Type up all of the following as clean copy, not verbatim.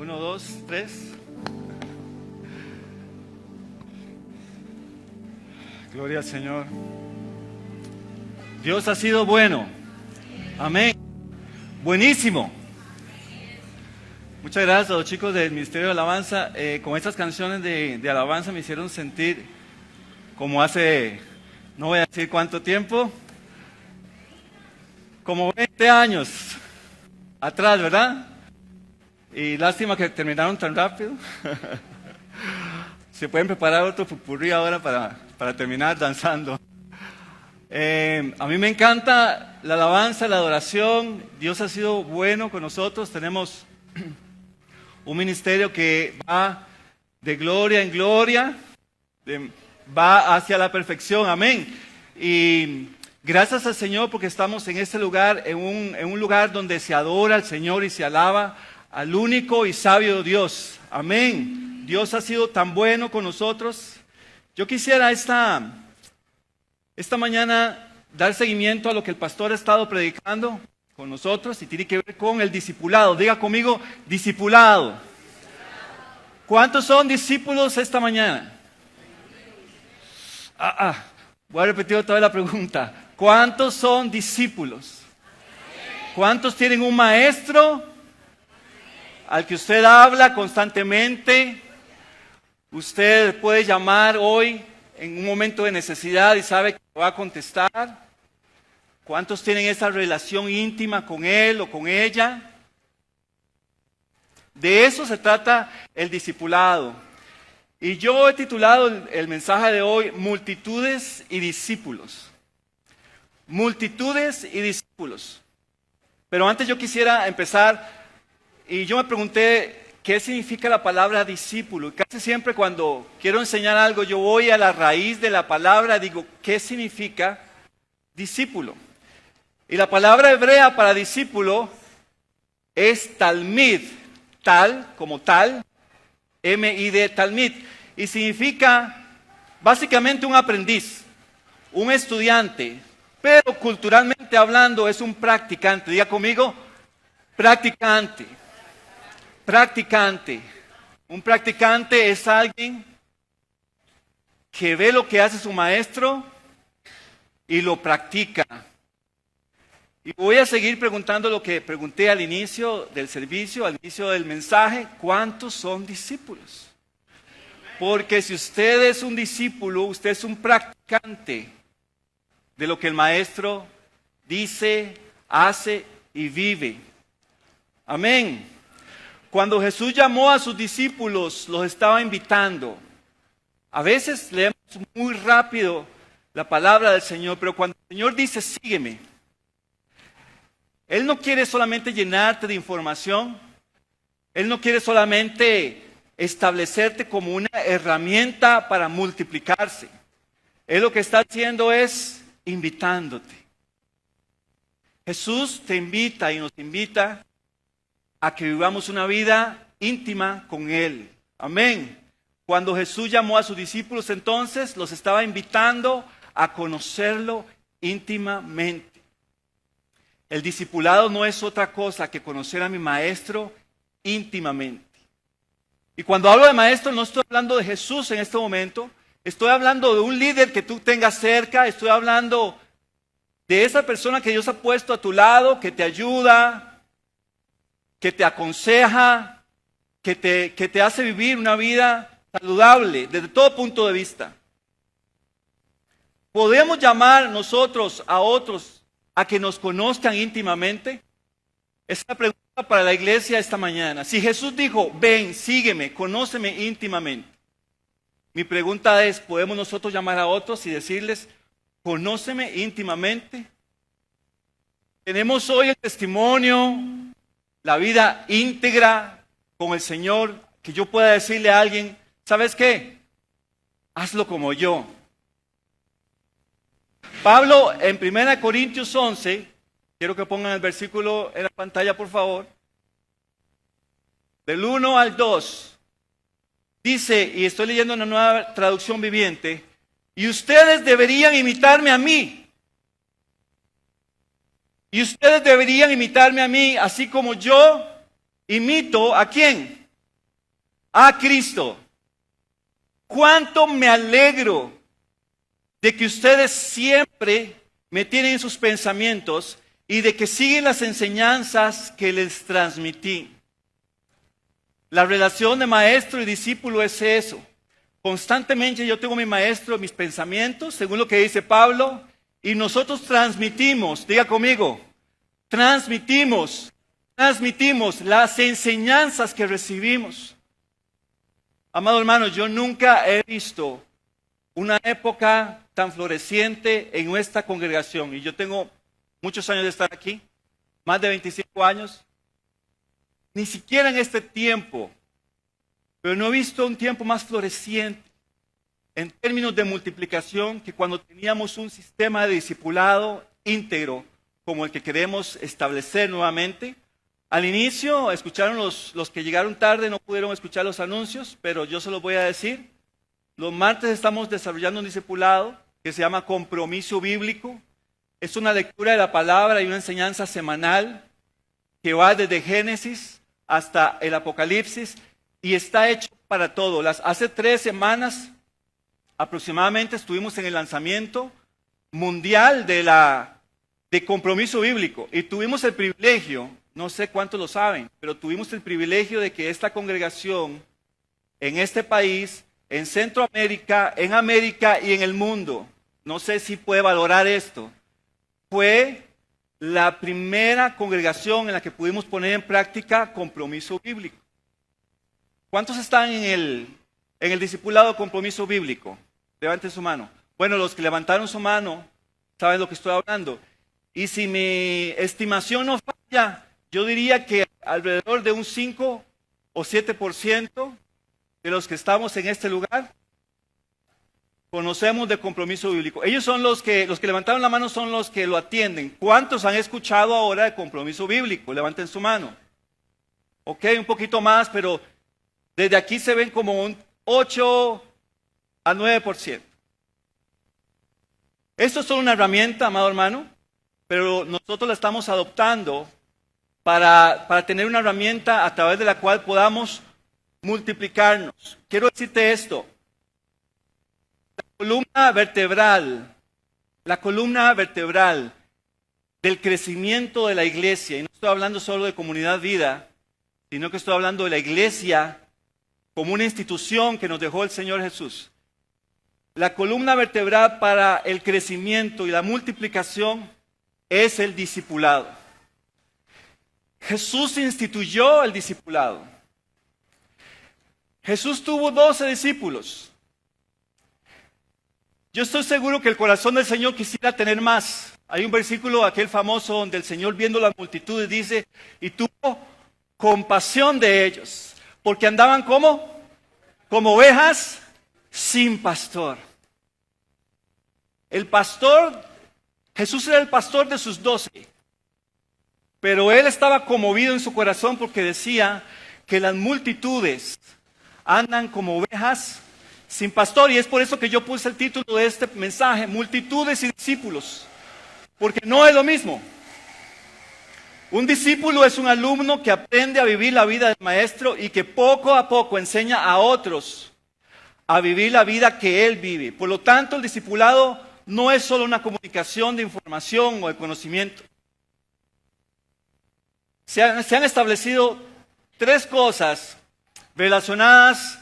Uno, dos, tres. Gloria al Señor. Dios ha sido bueno. Amén. Buenísimo. Muchas gracias a los chicos del Ministerio de Alabanza. Con estas canciones de alabanza me hicieron sentir como hace, no voy a decir cuánto tiempo, como 20 años atrás, ¿verdad? Y lástima que terminaron tan rápido. Se pueden preparar otro popurrí ahora para terminar danzando. A mí me encanta la alabanza, la adoración. Dios ha sido bueno con nosotros. Tenemos un ministerio que va de gloria en gloria, va hacia la perfección. Amén. Y gracias al Señor porque estamos en este lugar, en un lugar donde se adora al Señor y se alaba al único y sabio Dios. Amén. Dios ha sido tan bueno con nosotros. Yo quisiera esta mañana dar seguimiento a lo que el pastor ha estado predicando con nosotros y tiene que ver con el discipulado. Diga conmigo, discipulado. ¿Cuántos son discípulos esta mañana? Voy a repetir otra vez la pregunta. ¿Cuántos son discípulos? ¿Cuántos tienen un maestro al que usted habla constantemente? Usted puede llamar hoy en un momento de necesidad y sabe que va a contestar. ¿Cuántos tienen esa relación íntima con él o con ella? De eso se trata el discipulado. Y yo he titulado el mensaje de hoy, Multitudes y Discípulos. Multitudes y discípulos. Pero antes yo quisiera empezar, y yo me pregunté, ¿qué significa la palabra discípulo? Y casi siempre cuando quiero enseñar algo, yo voy a la raíz de la palabra, digo, ¿qué significa discípulo? Y la palabra hebrea para discípulo es talmid, tal como tal, M-I-D, talmid, y significa básicamente un aprendiz, un estudiante, pero culturalmente hablando es un practicante. Diga conmigo, practicante. Practicante. Un practicante es alguien que ve lo que hace su maestro y lo practica. Y voy a seguir preguntando lo que pregunté al inicio del servicio, al inicio del mensaje. ¿Cuántos son discípulos? Porque si usted es un discípulo, usted es un practicante de lo que el maestro dice, hace y vive. Amén. Cuando Jesús llamó a sus discípulos, los estaba invitando. A veces leemos muy rápido la palabra del Señor, pero cuando el Señor dice, sígueme, Él no quiere solamente llenarte de información, Él no quiere solamente establecerte como una herramienta para multiplicarse. Él lo que está haciendo es invitándote. Jesús te invita y nos invita a que vivamos una vida íntima con Él. Amén. Cuando Jesús llamó a sus discípulos, entonces los estaba invitando a conocerlo íntimamente. El discipulado no es otra cosa que conocer a mi maestro íntimamente. Y cuando hablo de maestro, no estoy hablando de Jesús en este momento. Estoy hablando de un líder que tú tengas cerca. Estoy hablando de esa persona que Dios ha puesto a tu lado, que te ayuda, que te aconseja, que te hace vivir una vida saludable desde todo punto de vista. ¿Podemos llamar nosotros a otros a que nos conozcan íntimamente? Esa es la pregunta para la iglesia esta mañana. Si Jesús dijo, ven, sígueme, conóceme íntimamente. Mi pregunta es, ¿podemos nosotros llamar a otros y decirles, conóceme íntimamente? Tenemos hoy el testimonio, la vida íntegra con el Señor, que yo pueda decirle a alguien, ¿sabes qué? Hazlo como yo. Pablo en 1 Corintios 11, quiero que pongan el versículo en la pantalla por favor, del 1 al 2, dice, y estoy leyendo una nueva traducción viviente, y ustedes deberían imitarme a mí. Y ustedes deberían imitarme a mí, así como yo imito ¿a quién? a Cristo. Cuánto me alegro de que ustedes siempre me tienen en sus pensamientos y de que siguen las enseñanzas que les transmití. La relación de maestro y discípulo es eso. Constantemente yo tengo a mi maestro en mis pensamientos, según lo que dice Pablo, y nosotros transmitimos, diga conmigo, transmitimos las enseñanzas que recibimos. Amado hermano, yo nunca he visto una época tan floreciente en nuestra congregación, y yo tengo muchos años de estar aquí, más de 25 años, ni siquiera en este tiempo, pero no he visto un tiempo más floreciente en términos de multiplicación que cuando teníamos un sistema de discipulado íntegro como el que queremos establecer nuevamente. Al inicio, escucharon los que llegaron tarde, no pudieron escuchar los anuncios, pero yo se los voy a decir. Los martes estamos desarrollando un discipulado que se llama Compromiso Bíblico. Es una lectura de la palabra y una enseñanza semanal que va desde Génesis hasta el Apocalipsis y está hecho para todo. Hace 3 semanas aproximadamente estuvimos en el lanzamiento mundial de Compromiso Bíblico y tuvimos el privilegio, no sé cuántos lo saben, pero tuvimos el privilegio de que esta congregación en este país, en Centroamérica, en América y en el mundo, no sé si puede valorar esto, fue la primera congregación en la que pudimos poner en práctica compromiso bíblico. ¿Cuántos están en el discipulado compromiso bíblico? Levanten su mano. Bueno, los que levantaron su mano saben lo que estoy hablando. Y si mi estimación no falla, yo diría que alrededor de un 5 o 7% de los que estamos en este lugar conocemos de compromiso bíblico. Ellos son los que levantaron la mano, son los que lo atienden. ¿Cuántos han escuchado ahora de compromiso bíblico? Levanten su mano. Ok, un poquito más, pero desde aquí se ven como un 8 a 9%. Esto es solo una herramienta, amado hermano, pero nosotros la estamos adoptando para tener una herramienta a través de la cual podamos multiplicarnos. Quiero decirte esto. La columna vertebral del crecimiento de la iglesia, y no estoy hablando solo de Comunidad Vida, sino que estoy hablando de la iglesia como una institución que nos dejó el Señor Jesús. La columna vertebral para el crecimiento y la multiplicación es el discipulado. Jesús instituyó el discipulado. Jesús tuvo 12 discípulos. Yo estoy seguro que el corazón del Señor quisiera tener más. Hay un versículo, aquel famoso, donde el Señor viendo las multitudes dice, y tuvo compasión de ellos, porque andaban como ovejas sin pastor. El pastor, Jesús era el pastor de sus 12, pero él estaba conmovido en su corazón porque decía que las multitudes andan como ovejas sin pastor, y es por eso que yo puse el título de este mensaje, multitudes y discípulos, porque no es lo mismo. Un discípulo es un alumno que aprende a vivir la vida del maestro y que poco a poco enseña a otros a vivir la vida que él vive. Por lo tanto, el discipulado no es solo una comunicación de información o de conocimiento. Se han establecido 3 cosas relacionadas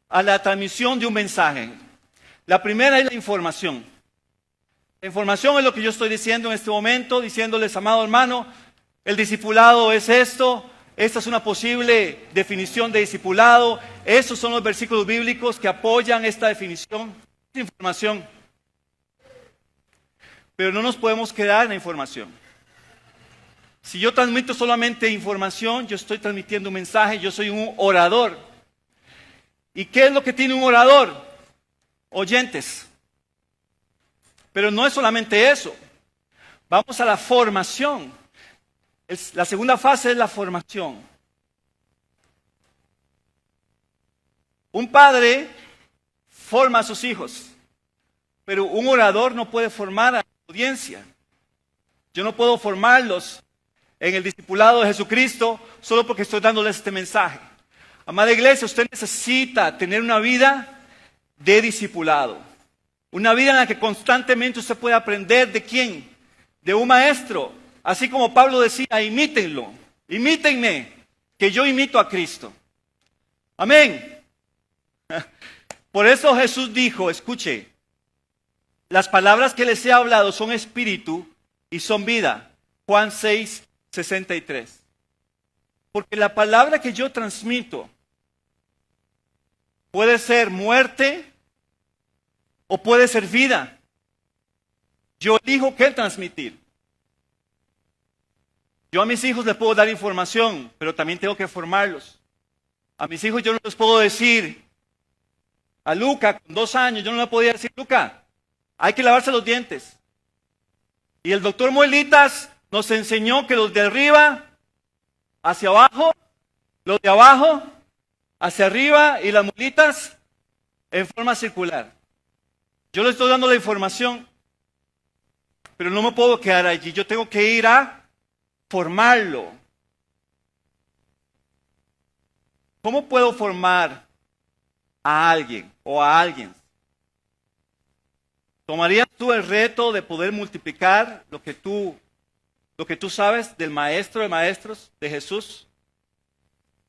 a la transmisión de un mensaje. La primera es la información. La información es lo que yo estoy diciendo en este momento, diciéndoles, amado hermano, el discipulado es esto, esta es una posible definición de discipulado, estos son los versículos bíblicos que apoyan esta definición, esta información. Pero no nos podemos quedar en la información. Si yo transmito solamente información, yo estoy transmitiendo un mensaje, yo soy un orador. ¿Y qué es lo que tiene un orador? Oyentes. Pero no es solamente eso. Vamos a la formación. La segunda fase es la formación. Un padre forma a sus hijos, pero un orador no puede formar a la audiencia. Yo no puedo formarlos en el discipulado de Jesucristo solo porque estoy dándoles este mensaje. Amada iglesia, usted necesita tener una vida de discipulado. Una vida en la que constantemente usted puede aprender de quién, de un maestro. Así como Pablo decía, imítenlo, imítenme, que yo imito a Cristo. Amén. Por eso Jesús dijo, escuche, las palabras que les he hablado son espíritu y son vida. Juan 6, 63. Porque la palabra que yo transmito puede ser muerte o puede ser vida. Yo elijo qué transmitir. Yo a mis hijos les puedo dar información, pero también tengo que formarlos. A mis hijos yo no les puedo decir, a Luca con 2 años, yo no le podía decir, Luca, hay que lavarse los dientes. Y el doctor Muelitas nos enseñó que los de arriba hacia abajo, los de abajo hacia arriba y las muelitas en forma circular. Yo le estoy dando la información, pero no me puedo quedar allí. Yo tengo que ir a formarlo. ¿Cómo puedo formar a alguien o a alguien? ¿Tomarías tú el reto de poder multiplicar lo que tú sabes del maestro de maestros, de Jesús?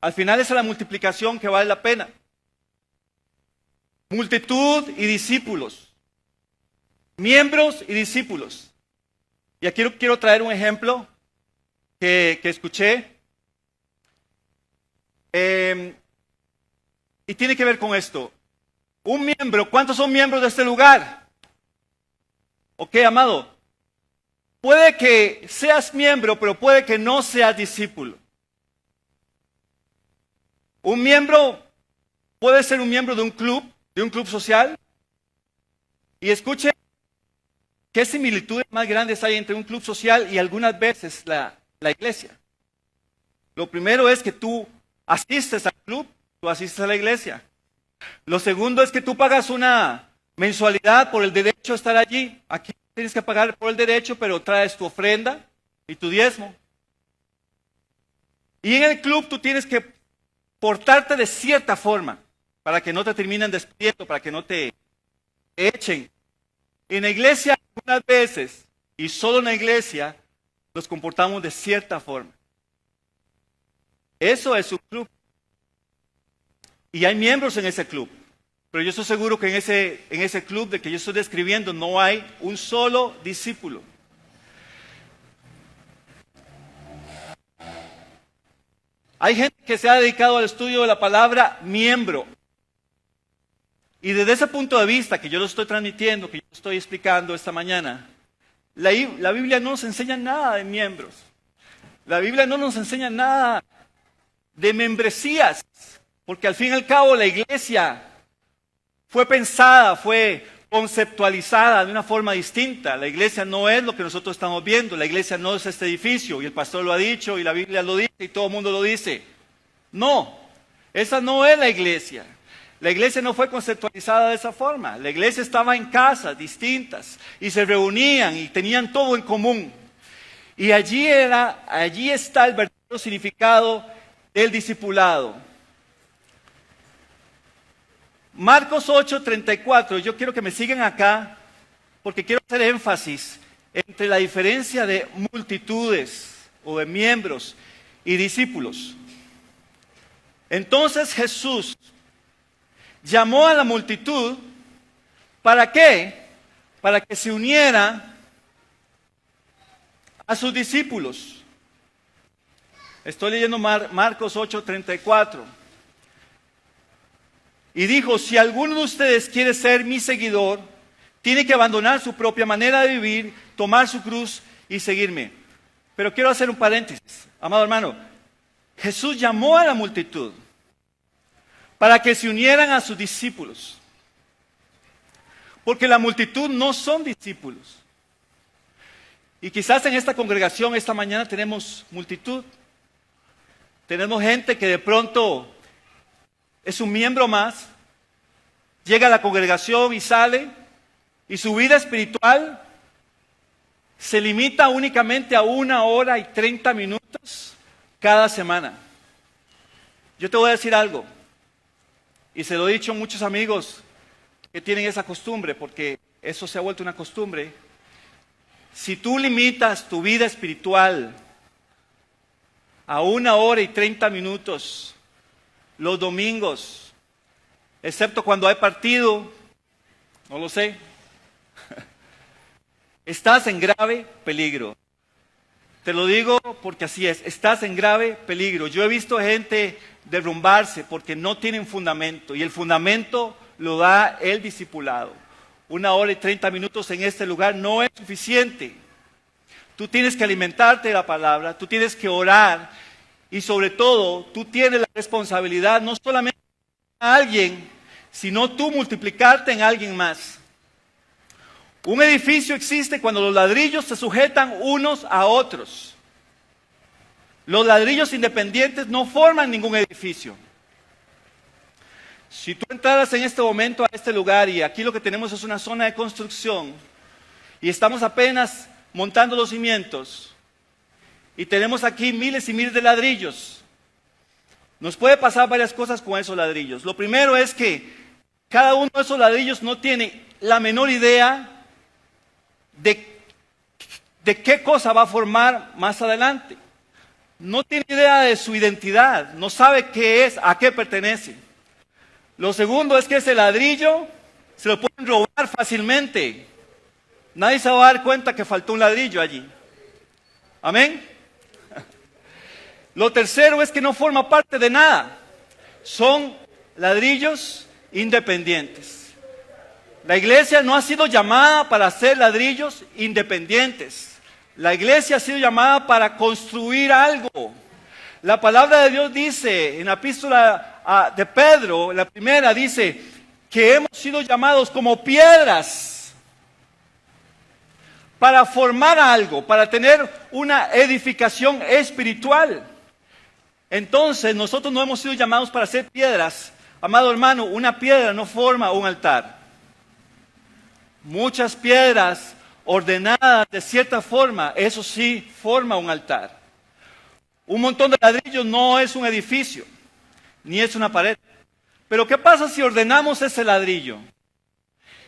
Al final esa es la multiplicación que vale la pena. Multitud y discípulos. Miembros y discípulos. Y aquí quiero traer un ejemplo que escuché. Y tiene que ver con esto. Un miembro, ¿cuántos son miembros de este lugar? Ok, amado. Puede que seas miembro, pero puede que no seas discípulo. Un miembro puede ser un miembro de un club social. Y escuche, ¿qué similitudes más grandes hay entre un club social y algunas veces la iglesia? Lo primero es que tú asistes al club, tú asistes a la iglesia. Lo segundo es que tú pagas una mensualidad por el derecho a estar allí. Aquí tienes que pagar por el derecho, pero traes tu ofrenda y tu diezmo. Y en el club tú tienes que portarte de cierta forma para que no te terminen despidiendo, para que no te echen. En la iglesia, algunas veces, y solo en la iglesia, nos comportamos de cierta forma. Eso es un club. Y hay miembros en ese club. Pero yo estoy seguro que en ese club de que yo estoy describiendo no hay un solo discípulo. Hay gente que se ha dedicado al estudio de la palabra miembro. Y desde ese punto de vista que yo lo estoy transmitiendo, que yo estoy explicando esta mañana, la Biblia no nos enseña nada de miembros. La Biblia no nos enseña nada de membresías. Porque al fin y al cabo la iglesia fue pensada, fue conceptualizada de una forma distinta. La iglesia no es lo que nosotros estamos viendo. La iglesia no es este edificio. Y el pastor lo ha dicho, y la Biblia lo dice, y todo el mundo lo dice. No, esa no es la iglesia. La iglesia no fue conceptualizada de esa forma. La iglesia estaba en casas distintas, y se reunían, y tenían todo en común. Y allí está el verdadero significado del discipulado. Marcos 8:34, yo quiero que me sigan acá, porque quiero hacer énfasis entre la diferencia de multitudes o de miembros y discípulos. Entonces Jesús llamó a la multitud, ¿para qué? Para que se uniera a sus discípulos. Estoy leyendo Marcos 8:34. Y dijo, si alguno de ustedes quiere ser mi seguidor, tiene que abandonar su propia manera de vivir, tomar su cruz y seguirme. Pero quiero hacer un paréntesis, amado hermano. Jesús llamó a la multitud para que se unieran a sus discípulos. Porque la multitud no son discípulos. Y quizás en esta congregación esta mañana tenemos multitud. Tenemos gente que de pronto es un miembro más, llega a la congregación y sale, y su vida espiritual se limita únicamente a 1 hora y 30 minutos cada semana. Yo te voy a decir algo, y se lo he dicho a muchos amigos que tienen esa costumbre, porque eso se ha vuelto una costumbre. Si tú limitas tu vida espiritual a 1 hora y 30 minutos los domingos, excepto cuando hay partido, no lo sé, estás en grave peligro. Te lo digo porque así es, estás en grave peligro. Yo he visto gente derrumbarse porque no tienen fundamento, y el fundamento lo da el discipulado. 1 hora y 30 minutos en este lugar no es suficiente. Tú tienes que alimentarte de la palabra, tú tienes que orar, y sobre todo, tú tienes la responsabilidad no solamente de a alguien, sino tú multiplicarte en alguien más. Un edificio existe cuando los ladrillos se sujetan unos a otros. Los ladrillos independientes no forman ningún edificio. Si tú entraras en este momento a este lugar, y aquí lo que tenemos es una zona de construcción, y estamos apenas montando los cimientos, y tenemos aquí miles y miles de ladrillos, nos puede pasar varias cosas con esos ladrillos. Lo primero es que cada uno de esos ladrillos no tiene la menor idea de qué cosa va a formar más adelante. No tiene idea de su identidad, no sabe qué es, a qué pertenece. Lo segundo es que ese ladrillo se lo pueden robar fácilmente. Nadie se va a dar cuenta que faltó un ladrillo allí. Amén. Lo tercero es que no forma parte de nada. Son ladrillos independientes. La iglesia no ha sido llamada para hacer ladrillos independientes. La iglesia ha sido llamada para construir algo. La palabra de Dios dice en la epístola de Pedro, la primera, dice que hemos sido llamados como piedras para formar algo, para tener una edificación espiritual. Entonces, nosotros no hemos sido llamados para ser piedras. Amado hermano, una piedra no forma un altar. Muchas piedras ordenadas de cierta forma, eso sí forma un altar. Un montón de ladrillos no es un edificio, ni es una pared. Pero ¿qué pasa si ordenamos ese ladrillo?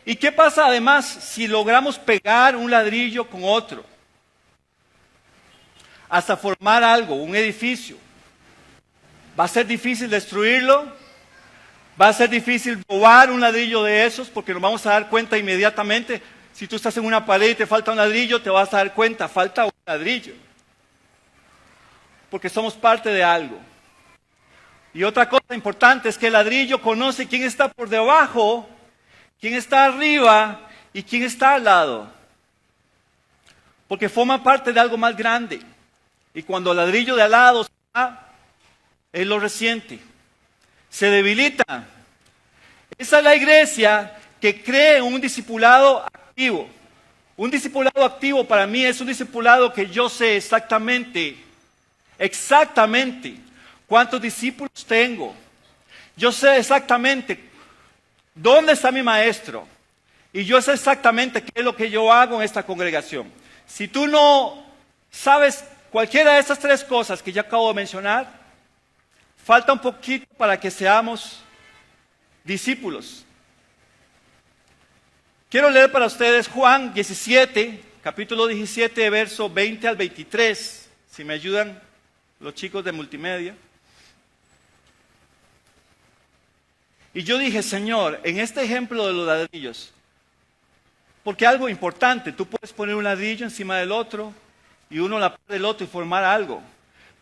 ¿Y qué pasa además si logramos pegar un ladrillo con otro? Hasta formar algo, un edificio. ¿Va a ser difícil destruirlo? ¿Va a ser difícil robar un ladrillo de esos? Porque nos vamos a dar cuenta inmediatamente. Si tú estás en una pared y te falta un ladrillo, te vas a dar cuenta, falta un ladrillo. Porque somos parte de algo. Y otra cosa importante es que el ladrillo conoce quién está por debajo, quién está arriba y quién está al lado. Porque forma parte de algo más grande. Y cuando el ladrillo de al lado está, él lo resiente, se debilita. Esa es la iglesia que cree en un discipulado activo. Un discipulado activo para mí es un discipulado que yo sé exactamente cuántos discípulos tengo. Yo sé exactamente dónde está mi maestro. Y yo sé exactamente qué es lo que yo hago en esta congregación. Si tú no sabes cualquiera de estas tres cosas que ya acabo de mencionar, falta un poquito para que seamos discípulos. Quiero leer para ustedes Juan 17, capítulo 17, verso 20 al 23. Si me ayudan los chicos de multimedia. Y yo dije, Señor, en este ejemplo de los ladrillos, porque algo importante, tú puedes poner un ladrillo encima del otro y uno la par del otro y formar algo.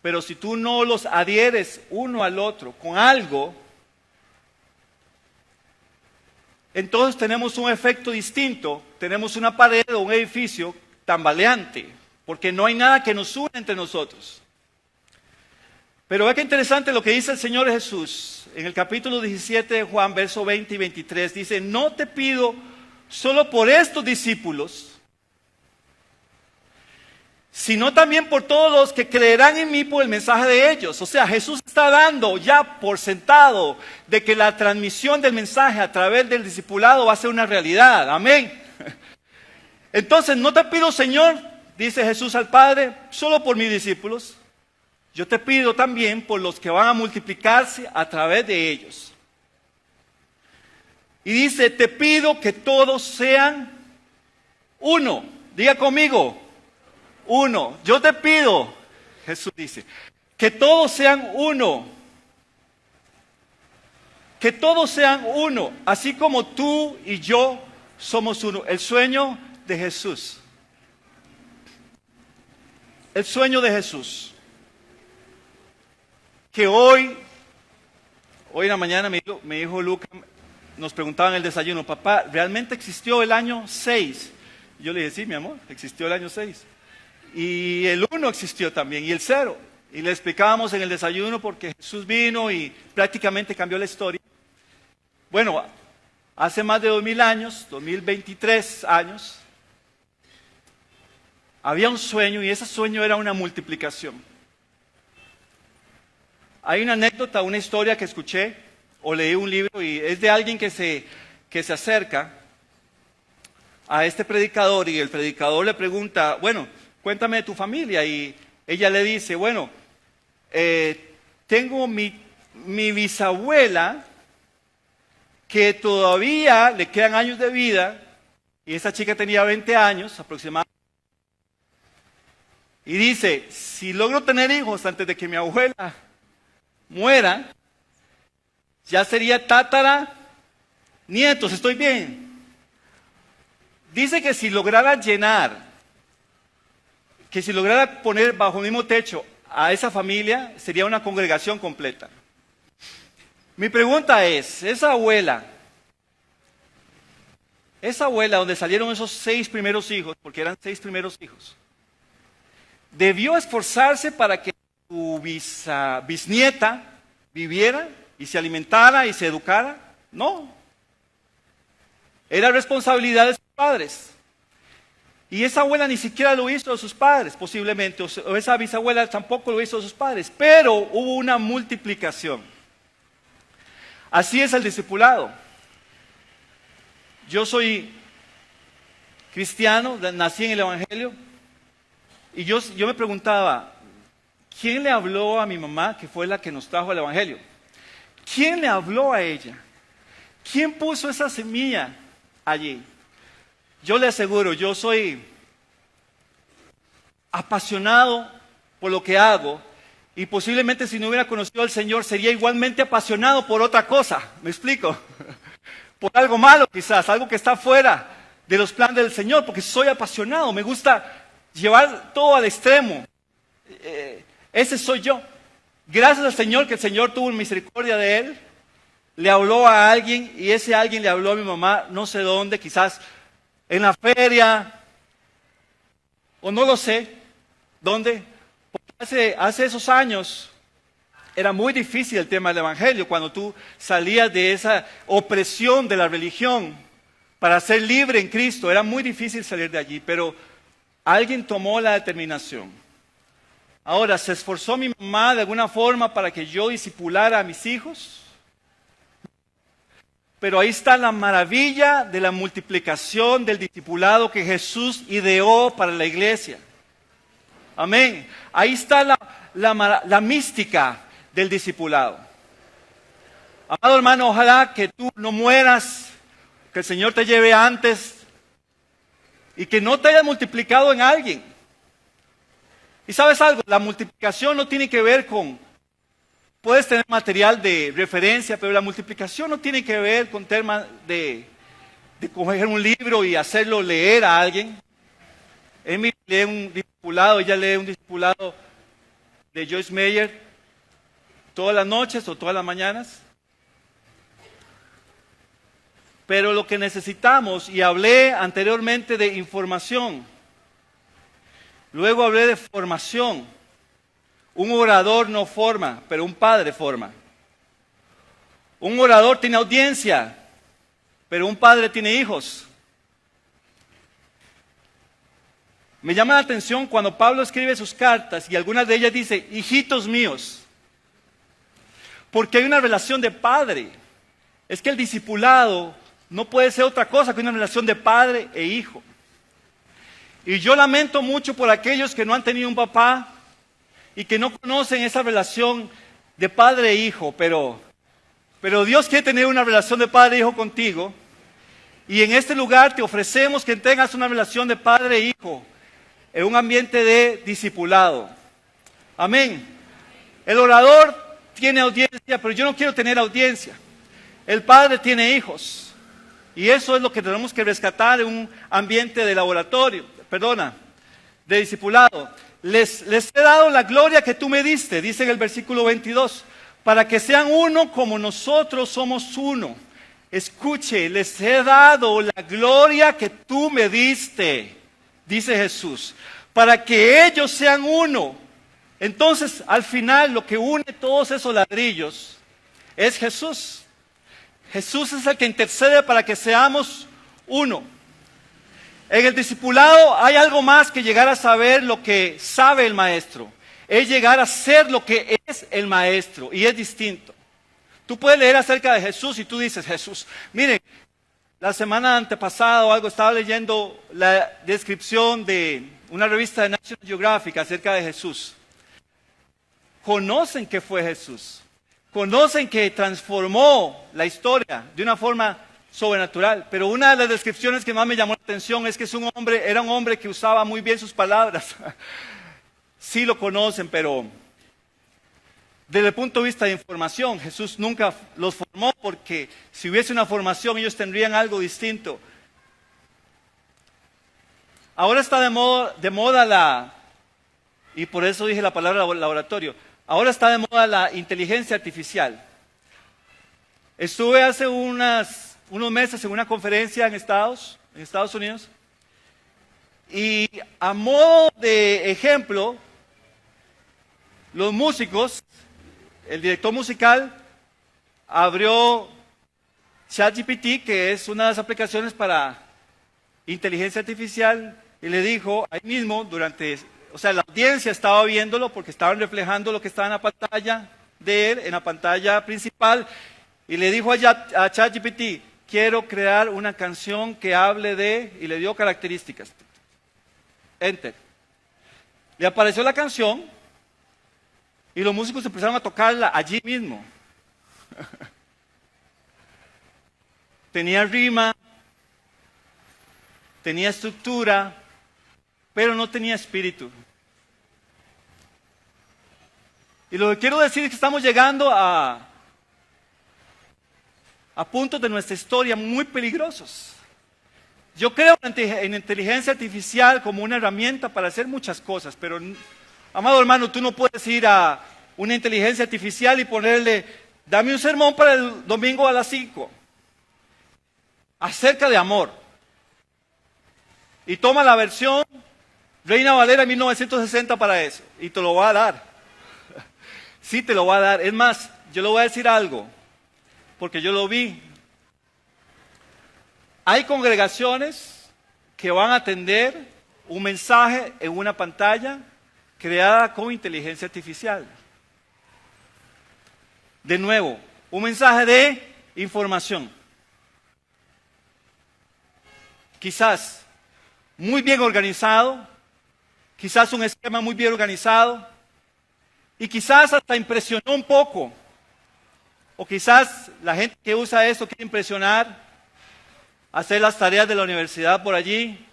Pero si tú no los adhieres uno al otro con algo, entonces tenemos un efecto distinto, tenemos una pared o un edificio tambaleante, porque no hay nada que nos une entre nosotros. Pero ve qué interesante lo que dice el Señor Jesús en el capítulo 17 de Juan, verso 20 y 23. Dice, no te pido solo por estos discípulos, sino también por todos los que creerán en mí por el mensaje de ellos. O sea, Jesús está dando ya por sentado de que la transmisión del mensaje a través del discipulado va a ser una realidad. Amén. Entonces, no te pido, Señor, dice Jesús al Padre, solo por mis discípulos, yo te pido también por los que van a multiplicarse a través de ellos. Y dice, te pido que todos sean uno. Diga conmigo, uno. Yo te pido, Jesús dice, que todos sean uno. Que todos sean uno, así como tú y yo somos uno. El sueño de Jesús. El sueño de Jesús. Que hoy en la mañana mi hijo Lucas nos preguntaba en el desayuno, papá, ¿realmente existió el año 6? Yo le dije, sí, mi amor, existió el año 6. Y el 1 existió también, y el 0. Y le explicábamos en el desayuno porque Jesús vino y prácticamente cambió la historia. Bueno, hace más de 2000 años, 2023 años, había un sueño y ese sueño era una multiplicación. Hay una anécdota, una historia que escuché o leí un libro y es de alguien que se acerca a este predicador y el predicador le pregunta, bueno, cuéntame de tu familia, y ella le dice, bueno, tengo mi bisabuela que todavía le quedan años de vida, y esa chica tenía 20 años aproximadamente, y dice, si logro tener hijos antes de que mi abuela muera, ya sería tatara nietos, ¿estoy bien? Dice que si lograra poner bajo el mismo techo a esa familia, sería una congregación completa. Mi pregunta es, esa abuela donde salieron esos 6 primeros hijos, porque eran 6 primeros hijos, ¿debió esforzarse para que su bisnieta viviera y se alimentara y se educara? No. Era responsabilidad de sus padres. Y esa abuela ni siquiera lo hizo de sus padres, posiblemente, o esa bisabuela tampoco lo hizo de sus padres, pero hubo una multiplicación. Así es el discipulado. Yo soy cristiano, nací en el Evangelio, y yo me preguntaba, ¿quién le habló a mi mamá, que fue la que nos trajo el Evangelio? ¿Quién le habló a ella? ¿Quién puso esa semilla allí? Yo le aseguro, yo soy apasionado por lo que hago, y posiblemente si no hubiera conocido al Señor sería igualmente apasionado por otra cosa. ¿Me explico? Por algo malo quizás, algo que está fuera de los planes del Señor, porque soy apasionado, me gusta llevar todo al extremo. Ese soy yo. Gracias al Señor, que el Señor tuvo misericordia de él, le habló a alguien, y ese alguien le habló a mi mamá, no sé dónde, quizás en la feria, o no lo sé dónde. Porque hace esos años era muy difícil el tema del Evangelio, cuando tú salías de esa opresión de la religión para ser libre en Cristo, era muy difícil salir de allí, pero alguien tomó la determinación. Ahora, ¿se esforzó mi mamá de alguna forma para que yo discipulara a mis hijos? Pero ahí está la maravilla de la multiplicación del discipulado que Jesús ideó para la iglesia. Amén. Ahí está la mística del discipulado. Amado hermano, ojalá que tú no mueras, que el Señor te lleve antes y que no te haya multiplicado en alguien. Y sabes algo, la multiplicación no tiene que ver con, puedes tener material de referencia, pero la multiplicación no tiene que ver con temas de coger un libro y hacerlo leer a alguien. Emily lee un discipulado, ella lee un discipulado de Joyce Meyer todas las noches o todas las mañanas. Pero lo que necesitamos, y hablé anteriormente de información, luego hablé de formación. Un orador no forma, pero un padre forma. Un orador tiene audiencia, pero un padre tiene hijos. Me llama la atención cuando Pablo escribe sus cartas y algunas de ellas dice, hijitos míos, porque hay una relación de padre. Es que el discipulado no puede ser otra cosa que una relación de padre e hijo. Y yo lamento mucho por aquellos que no han tenido un papá y que no conocen esa relación de padre e hijo, pero Dios quiere tener una relación de padre e hijo contigo. Y en este lugar te ofrecemos que tengas una relación de padre e hijo en un ambiente de discipulado. Amén. El orador tiene audiencia, pero yo no quiero tener audiencia. El padre tiene hijos. Y eso es lo que tenemos que rescatar en un ambiente de de discipulado. Les he dado la gloria que tú me diste, dice en el versículo 22, para que sean uno como nosotros somos uno. Escuche, les he dado la gloria que tú me diste, dice Jesús, para que ellos sean uno. Entonces, al final, lo que une todos esos ladrillos es Jesús. Jesús es el que intercede para que seamos uno. En el discipulado hay algo más que llegar a saber lo que sabe el maestro. Es llegar a ser lo que es el maestro, y es distinto. Tú puedes leer acerca de Jesús y tú dices, Jesús, miren, la semana antepasada o algo estaba leyendo la descripción de una revista de National Geographic acerca de Jesús. Conocen que fue Jesús. Conocen que transformó la historia de una forma sobrenatural. Pero una de las descripciones que más me llamó la atención es que era un hombre que usaba muy bien sus palabras. Sí lo conocen, pero desde el punto de vista de información, Jesús nunca los formó, porque si hubiese una formación ellos tendrían algo distinto. Ahora está de moda y por eso dije la palabra laboratorio, ahora está de moda la inteligencia artificial. Estuve hace unos meses en una conferencia en Estados Unidos, y a modo de ejemplo, los músicos, el director musical abrió ChatGPT, que es una de las aplicaciones para inteligencia artificial, y le dijo ahí mismo, la audiencia estaba viéndolo porque estaban reflejando lo que estaba en la pantalla de él, en la pantalla principal, y le dijo a ChatGPT, quiero crear una canción que hable de, y le dio características. Enter. Le apareció la canción, y los músicos empezaron a tocarla allí mismo. Tenía rima, tenía estructura, pero no tenía espíritu. Y lo que quiero decir es que estamos llegando a puntos de nuestra historia muy peligrosos. Yo creo en inteligencia artificial como una herramienta para hacer muchas cosas, pero amado hermano, tú no puedes ir a una inteligencia artificial y ponerle, dame un sermón para el domingo a las 5, acerca de amor. Y toma la versión Reina Valera 1960 para eso, y te lo va a dar. Sí, te lo va a dar. Es más, yo le voy a decir algo, porque yo lo vi. Hay congregaciones que van a atender un mensaje en una pantalla creada con inteligencia artificial. De nuevo, un mensaje de información. Quizás muy bien organizado, quizás un esquema muy bien organizado, y quizás hasta impresionó un poco. O quizás la gente que usa eso quiere impresionar, hacer las tareas de la universidad por allí.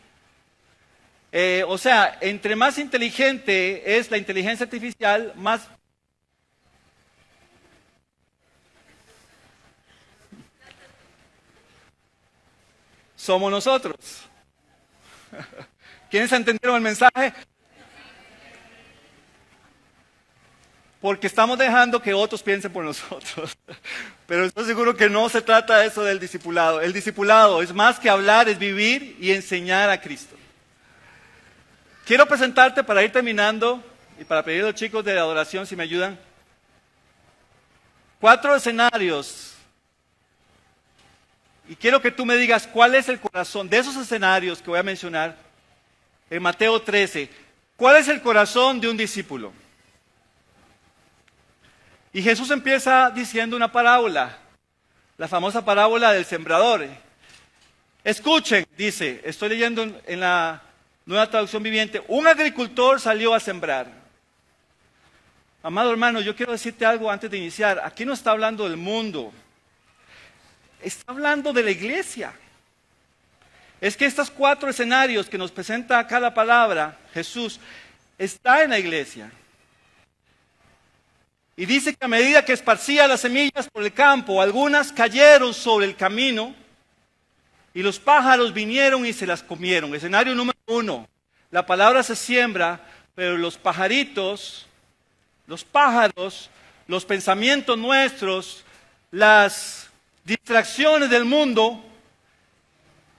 Entre más inteligente es la inteligencia artificial, más somos nosotros. ¿Quiénes entendieron el mensaje? Porque estamos dejando que otros piensen por nosotros. Pero estoy seguro que no se trata de eso del discipulado. El discipulado es más que hablar, es vivir y enseñar a Cristo. Quiero presentarte, para ir terminando, y para pedir a los chicos de adoración si me ayudan, 4 escenarios. Y quiero que tú me digas cuál es el corazón de esos escenarios que voy a mencionar en Mateo 13. ¿Cuál es el corazón de un discípulo? Y Jesús empieza diciendo una parábola, la famosa parábola del sembrador. Escuchen, dice, estoy leyendo en la Nueva Traducción Viviente, un agricultor salió a sembrar. Amado hermano, yo quiero decirte algo antes de iniciar. Aquí no está hablando del mundo. Está hablando de la iglesia. Es que estos 4 escenarios que nos presenta cada palabra, Jesús, está en la iglesia. Y dice que a medida que esparcía las semillas por el campo, algunas cayeron sobre el camino y los pájaros vinieron y se las comieron. Escenario número 1. La palabra se siembra, pero los pajaritos, los pájaros, los pensamientos nuestros, las distracciones del mundo,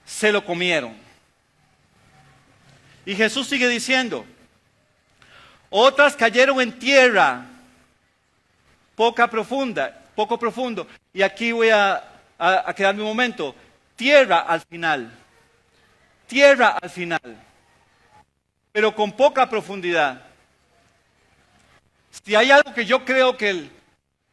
se lo comieron. Y Jesús sigue diciendo, otras cayeron en tierra poco profundo. Y aquí voy a quedarme un momento. Tierra al final. Pero con poca profundidad. Si hay algo que yo creo que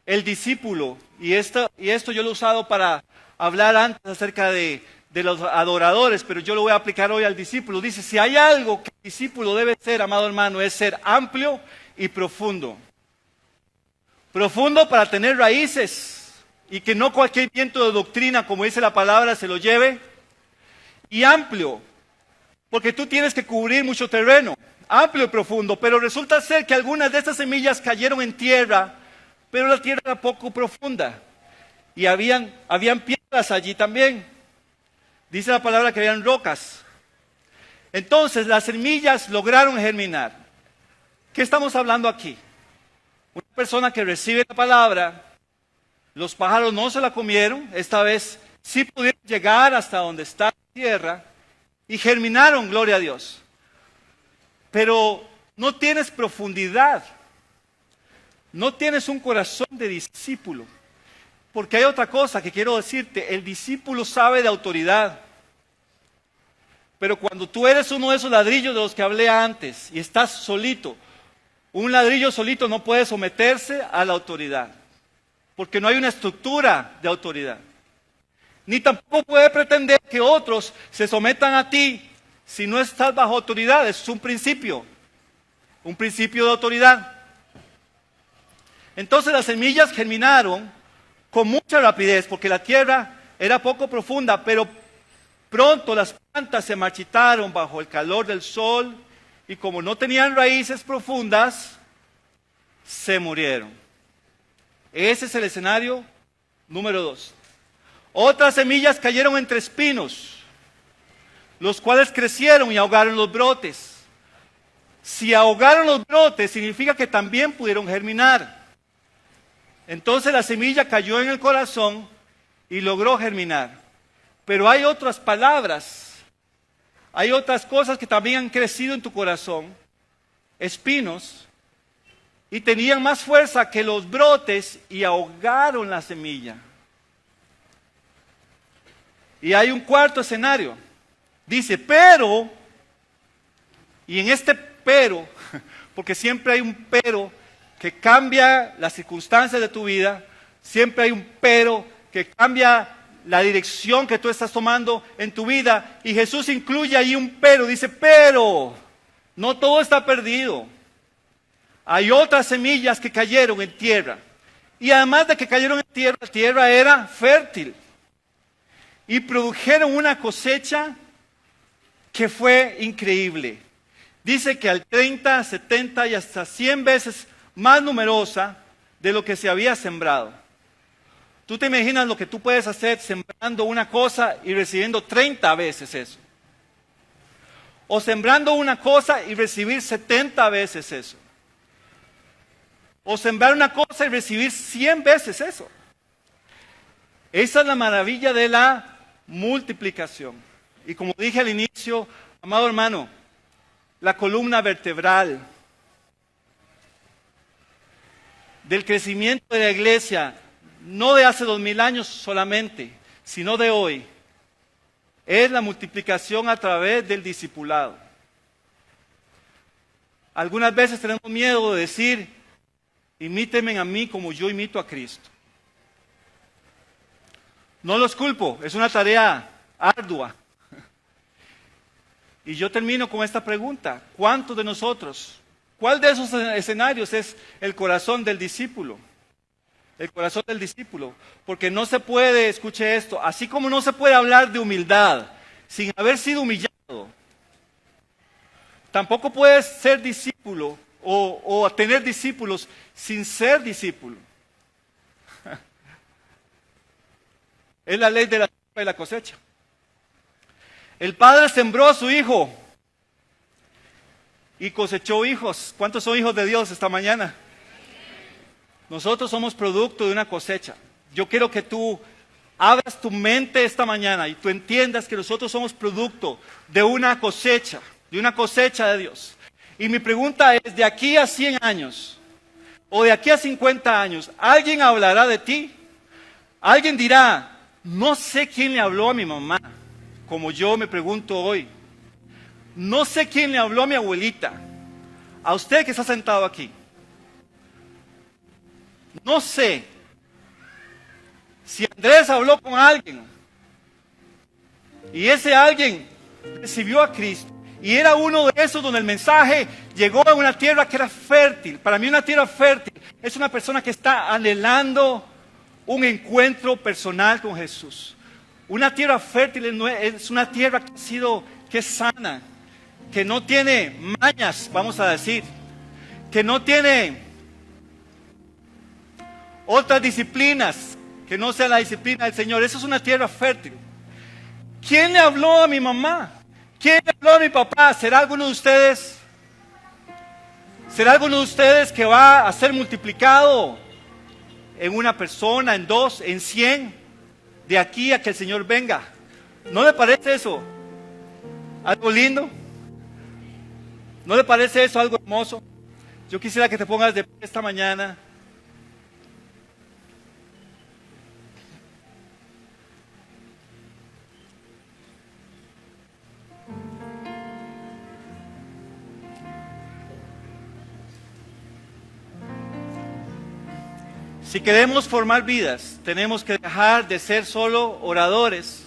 el discípulo, y esto yo lo he usado para hablar antes acerca de los adoradores, pero yo lo voy a aplicar hoy al discípulo. Dice, si hay algo que el discípulo debe ser, amado hermano, es ser amplio y profundo. Profundo para tener raíces y que no cualquier viento de doctrina, como dice la palabra, se lo lleve. Y amplio, porque tú tienes que cubrir mucho terreno. Amplio y profundo, pero resulta ser que algunas de estas semillas cayeron en tierra, pero la tierra era poco profunda. Y habían piedras allí también. Dice la palabra que habían rocas. Entonces las semillas lograron germinar. ¿Qué estamos hablando aquí? Una persona que recibe la palabra, los pájaros no se la comieron, esta vez sí pudieron llegar hasta donde está la tierra y germinaron, gloria a Dios. Pero no tienes profundidad, no tienes un corazón de discípulo. Porque hay otra cosa que quiero decirte, el discípulo sabe de autoridad. Pero cuando tú eres uno de esos ladrillos de los que hablé antes y estás solito, un ladrillo solito no puede someterse a la autoridad. Porque no hay una estructura de autoridad. Ni tampoco puede pretender que otros se sometan a ti si no estás bajo autoridad. Es un principio de autoridad. Entonces las semillas germinaron con mucha rapidez, porque la tierra era poco profunda, pero pronto las plantas se marchitaron bajo el calor del sol y como no tenían raíces profundas, se murieron. Ese es el escenario número 2. Otras semillas cayeron entre espinos, los cuales crecieron y ahogaron los brotes. Si ahogaron los brotes, significa que también pudieron germinar. Entonces la semilla cayó en el corazón y logró germinar. Pero hay otras palabras, hay otras cosas que también han crecido en tu corazón, espinos, y tenían más fuerza que los brotes y ahogaron la semilla. Y hay un cuarto escenario. Dice, pero, y en este pero, porque siempre hay un pero que cambia las circunstancias de tu vida, siempre hay un pero que cambia la dirección que tú estás tomando en tu vida, y Jesús incluye ahí un pero, dice, pero, no todo está perdido. Hay otras semillas que cayeron en tierra, y además de que cayeron en tierra, la tierra era fértil, y produjeron una cosecha que fue increíble. Dice que al 30, 70 y hasta 100 veces más numerosa de lo que se había sembrado. ¿Tú te imaginas lo que tú puedes hacer sembrando una cosa y recibiendo 30 veces eso? O sembrando una cosa y recibir 70 veces eso. O sembrar una cosa y recibir 100 veces eso. Esa es la maravilla de la multiplicación. Y como dije al inicio, amado hermano, la columna vertebral del crecimiento de la iglesia, no de hace 2000 años solamente, sino de hoy, es la multiplicación a través del discipulado. Algunas veces tenemos miedo de decir, imítenme a mí como yo imito a Cristo. No los culpo, es una tarea ardua. Y yo termino con esta pregunta, ¿cuántos de nosotros, ¿Cuál de esos escenarios es el corazón del discípulo? El corazón del discípulo. Porque no se puede, escuche esto, así como no se puede hablar de humildad sin haber sido humillado, tampoco puedes ser discípulo o tener discípulos sin ser discípulo. Es la ley de la siembra y la cosecha. El padre sembró a su hijo y cosechó hijos. ¿Cuántos son hijos de Dios esta mañana? Nosotros somos producto de una cosecha. Yo quiero que tú abras tu mente esta mañana y tú entiendas que nosotros somos producto de una cosecha de Dios. Y mi pregunta es, de aquí a 100 años o de aquí a 50 años, ¿alguien hablará de ti? Alguien dirá, no sé quién le habló a mi mamá, como yo me pregunto hoy. No sé quién le habló a mi abuelita, a usted que está sentado aquí. No sé si Andrés habló con alguien y ese alguien recibió a Cristo y era uno de esos donde el mensaje llegó a una tierra que era fértil. Para mí una tierra fértil es una persona que está anhelando un encuentro personal con Jesús. Una tierra fértil es una tierra que es sana, que no tiene mañas, vamos a decir, que no tiene otras disciplinas que no sea la disciplina del Señor. Eso es una tierra fértil. ¿Quién le habló a mi mamá? ¿Quién le habló a mi papá? ¿Será alguno de ustedes? ¿Será alguno de ustedes que va a ser multiplicado en una persona, en 2, en 100, de aquí a que el Señor venga? ¿No le parece eso algo lindo? ¿No le parece eso algo hermoso? Yo quisiera que te pongas de pie esta mañana. Si queremos formar vidas, tenemos que dejar de ser solo oradores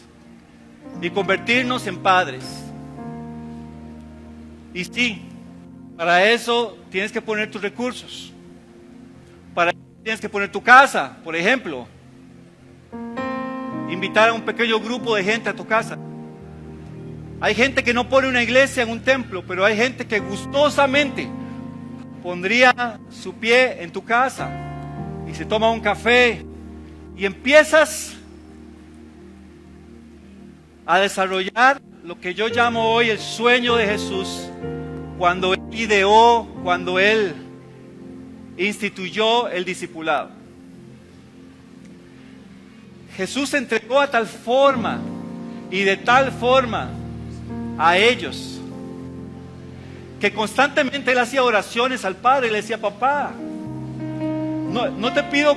y convertirnos en padres. Y sí, para eso tienes que poner tus recursos. Para eso tienes que poner tu casa, por ejemplo. Invitar a un pequeño grupo de gente a tu casa. Hay gente que no pone una iglesia en un templo, pero hay gente que gustosamente pondría su pie en tu casa y se toma un café y empiezas a desarrollar lo que yo llamo hoy el sueño de Jesús, cuando Él ideó, cuando Él instituyó el discipulado. Jesús se entregó a tal forma y de tal forma a ellos que constantemente Él hacía oraciones al Padre y le decía: papá, no te pido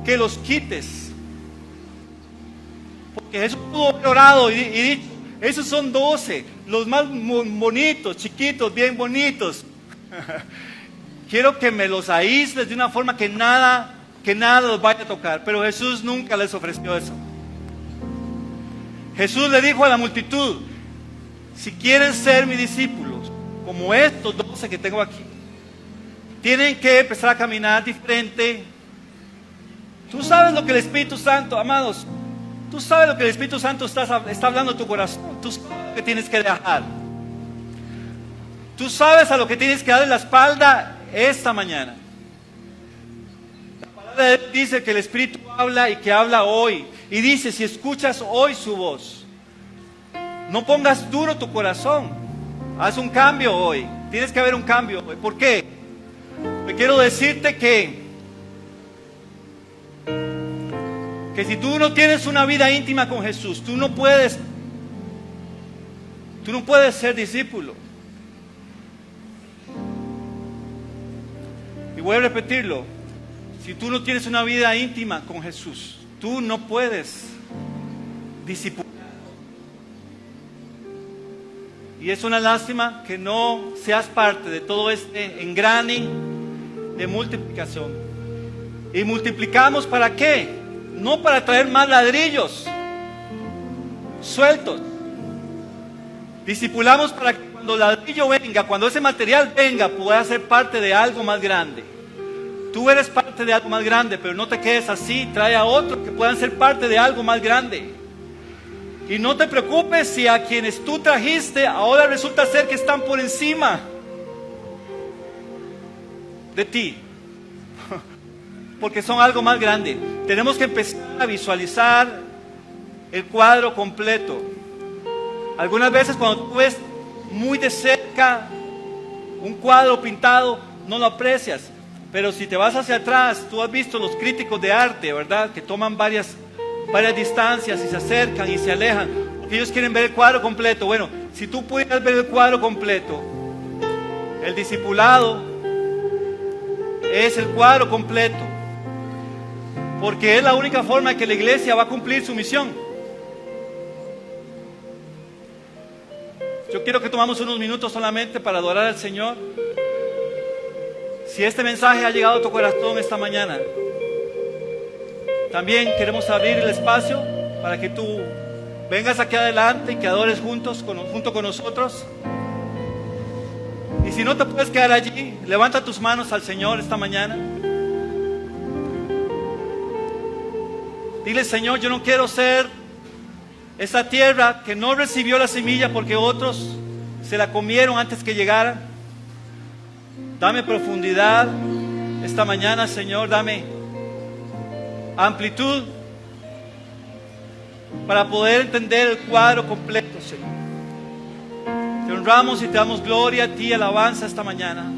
que los quites, porque Jesús pudo haber orado y dicho: esos son 12, los más bonitos, chiquitos, bien bonitos. Quiero que me los aísles de una forma que nada los vaya a tocar. Pero Jesús nunca les ofreció eso. Jesús le dijo a la multitud: si quieren ser mis discípulos, como estos 12 que tengo aquí, tienen que empezar a caminar diferente. Tú sabes lo que el Espíritu Santo, amados, tú sabes lo que el Espíritu Santo está hablando a tu corazón. Tú sabes lo que tienes que dejar. Tú sabes a lo que tienes que darle la espalda esta mañana. La palabra de Dios dice que el Espíritu habla y que habla hoy. Y dice: si escuchas hoy su voz, no pongas duro tu corazón. Haz un cambio hoy. Tienes que haber un cambio hoy. ¿Por qué? Porque quiero decirte que si tú no tienes una vida íntima con Jesús, tú no puedes ser discípulo. Y voy a repetirlo: si tú no tienes una vida íntima con Jesús, tú no puedes discipular. Y es una lástima que no seas parte de todo este engrane de multiplicación. ¿Y multiplicamos para qué? No para traer más ladrillos sueltos. Discipulamos para que cuando cuando el ladrillo venga, cuando ese material venga, pueda ser parte de algo más grande. Tú eres parte de algo más grande, pero no te quedes así. Trae a otros que puedan ser parte de algo más grande. Y no te preocupes si a quienes tú trajiste ahora resulta ser que están por encima de ti, porque son algo más grande. Tenemos que empezar a visualizar el cuadro completo. Algunas veces cuando tú ves muy de cerca un cuadro pintado, no lo aprecias. Pero si te vas hacia atrás, tú has visto los críticos de arte, ¿verdad? Que toman varias distancias y se acercan y se alejan, porque ellos quieren ver el cuadro completo. Bueno, si tú pudieras ver el cuadro completo, el discipulado es el cuadro completo, porque es la única forma en que la iglesia va a cumplir su misión. Yo quiero que tomamos unos minutos solamente para adorar al Señor. Si este mensaje ha llegado a tu corazón esta mañana, también queremos abrir el espacio para que tú vengas aquí adelante y que adores junto con nosotros. Y si no te puedes quedar allí, levanta tus manos al Señor esta mañana. Dile: Señor, yo no quiero ser esa tierra que no recibió la semilla porque otros se la comieron antes que llegara. Dame profundidad esta mañana, Señor. Dame amplitud para poder entender el cuadro completo, Señor. Te honramos y te damos gloria a ti, alabanza esta mañana,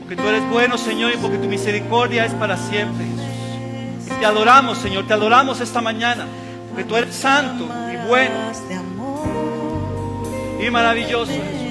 porque tú eres bueno, Señor, y porque tu misericordia es para siempre, Jesús. Y te adoramos, Señor, te adoramos esta mañana, porque tú eres santo y bueno y maravilloso, Jesús.